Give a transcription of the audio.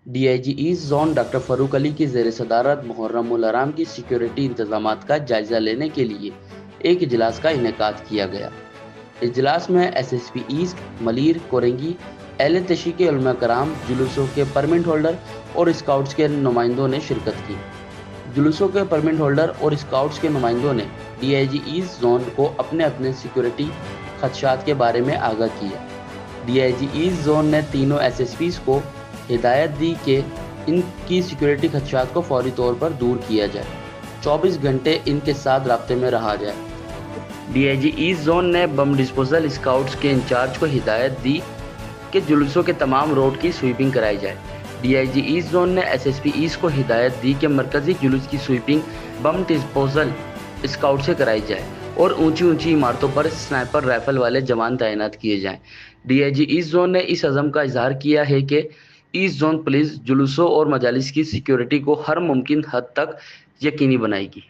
D I G asset zone doctor Farooq Ali کی زیر صدارت محرم الحرام کی سیکیورٹی انتظامات کا جائزہ لینے کے لیے ایک اجلاس کا انعقاد کیا گیا۔ اجلاس میں S S P East, Malir, Korangi, اہل تشیع کے علماء کرام، جلوسوں کے پرمٹ ہولڈر اور اسکاؤٹس کے نمائندوں نے شرکت کی۔ جلوسوں کے پرمٹ ہولڈر اور اسکاؤٹس کے نمائندوں نے D I G asset zone کو اپنے اپنے سیکیورٹی خدشات کے بارے میں آگاہ کیا۔ D I G asset zone نے تینوں ایس ایس پیز کو ہدایت دی کہ ان کی سیکیورٹی خدشات کو فوری طور پر دور کیا جائے، 24 گھنٹے ان کے ساتھ رابطے میں رہا جائے۔ D I G asset zone نے بم ڈسپوزل اسکاؤٹس کے انچارج کو ہدایت دی کہ جلوسوں کے تمام روڈ کی سویپنگ کرائی جائے۔ D I G asset zone نے ایس ایس پی ایسٹ کو ہدایت دی کہ مرکزی جلوس کی سویپنگ بم ڈسپوزل اسکاؤٹ سے کرائی جائے اور اونچی عمارتوں پر سنائپر رائفل والے جوان تعینات کیے جائیں۔ D I G asset zone نے اس عزم کا اظہار کیا ہے کہ ایسٹ زون پولیس جلوسوں اور مجالس کی سیکیورٹی کو ہر ممکن حد تک یقینی بنائے گی۔